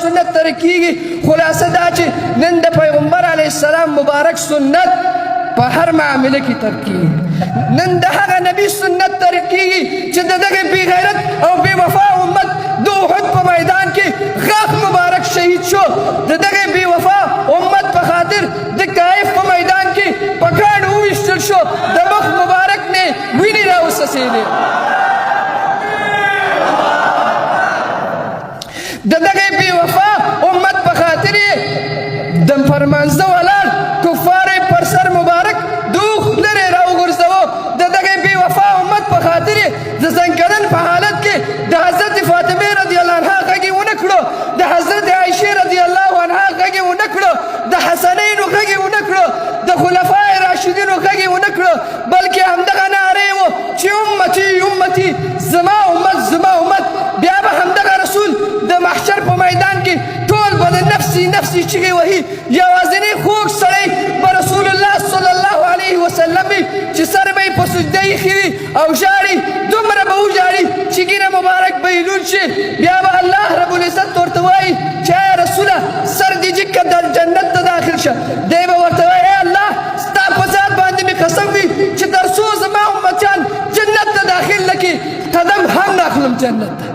سنت ترکیږي خلاصه دا چې نن د پیغمبر علیه السلام مبارک سنت په هر معامله کې ترکیږي نن د هغه نبی سنت ترکیږي چې د دغه بې غیرت او بې وفا امت د احد په میدان کې غاښ مبارک شهید شو د دغه بې وفا امت په خاطر د طائف په میدان کې په ګاڼو وویشتل شو د مخ مبارک نه وینې راوڅڅېدې د دغه بې وفا امت په خاطر یې د فرمانزه ولاړ کفار یې پر سر مبارک دوخ لرې راوغورځوه د دغه بې وفا امت په خاطر یې د ځنکدن په حالت کې د حضرت فاطمې رضی الله عنها غږ یې ونه کړو د حضرت عایشې رضی الله عنها غږ یې ونه کړو د حسنینو غږ یې ونه کړو د خلفای راشدینو غږ یې ونه کړو بلکې همدغه نارې و چې امتي امتي زما امت زما امت بیا به همدغه رسول د محشر په میدان کې ټول به د نفسي نفسي چیغې وهي یوازینی خوږ سړی به رسول الله صلی الله علیه وسلم وي چې سر به یې په سجده ایښی وي او ژاړي دومره به وژاړي چې ګینه مبارک به یې لوند شي بیا به الله رب العزت ورته وایي چې ای رسوله سر دې جګ کړه جنت ته داخل شه دی به ورته وایي ای الله ستا په ذات باندې مې قسم وي چې تر څو زما امتیان جنت ته داخل نه کړي قدم هم نه اخلم جنت ته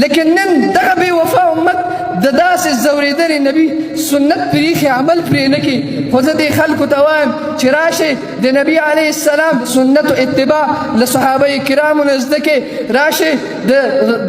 لیکن نن دغه بې وفا امت د داسې ځورېدلې نبي سنت پرېښي عمل پرې نه کړي خو زه دې خلکو ته وایم چې راشئ د نبي علیه السلام سنتو اتباع له صحابه کرامو نه زده کړئ راشئ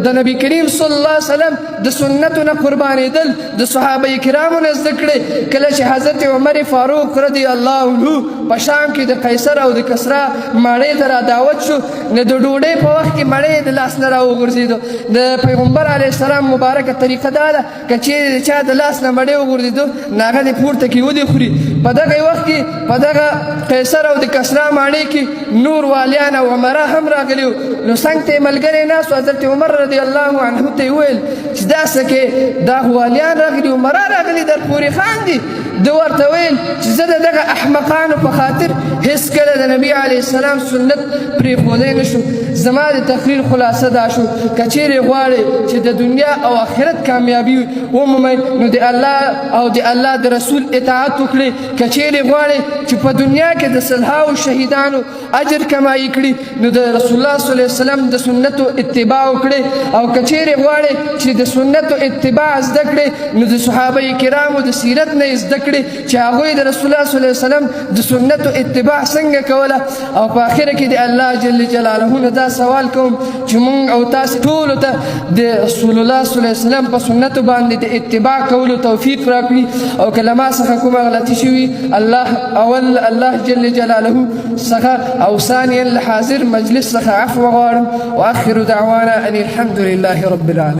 د نبي کریم صلی الله علیه وسلم د سنتو نه قربانېدل د صحابه کرامو نه زده کړئ کله چې حضرت عمر فاروق رضی الله عنه په شام کې د قیصر او د کسرا ماڼۍ ته را دعوت شو نو د ډوډۍ په وخت کې ماڼۍ د لاس نه راوغورځېدو د پیغمبر علیه السلام مبارکه طریقه دا ده که چیرې د چا د لاس نه مړۍ وغورځېدو نو هغه دې پورته کړي ودې خوري په دغه وخت کې په دغه قیصر او د کسرا ماڼۍ کې نور والیان او عمرا هم راغلي وو نو څنګ ته یې ملګری ناست و حضرت عمر رضی الله عنه ته یې وویل چې دا څه کې دا والیان راغلي عمرا راغلي در پورې خاندي ده ورته ویل چې زه د دغه احمقانو په خاطر هېڅکله د نبي علیه السلام سنت پرېښودی نه شم زما د تقریر خلاصه دا شو که چیرې غواړئ چې د دنیا او آخرت کامیابي ومومئ نو د الله او د الله د رسول اطاعت وکړئ که چیرې غواړئ چې په دنیا کې د صلحاو شهیدانو اجر کمایي کړي نو د رسول الله صلی الله علیه وسلم د سنتو اتباع وکړئ او که چیرې غواړئ چې د سنتو اتباع زده کړئ نو د صحابه کرامو د سیرت نه زده کړئ چې هغوی د رسول الله صلی الله علیه وسلم د سنتو اتباع څنګه کوله او په آخره کې د الله جل جلاله نه دا سوال کوم چې مونږ او تاسو ټولو ته د رسول الله صلی الله علیه وسلم په سنتو باندې د اتباع کولو توفیق راکړي او که له ما څخه کومه غلطي شوي الله جل جلاله څخه او ثانیا له حاضر مجلس څخه عفو غواړم واخر دعوانا ان الحمد لله رب العالمين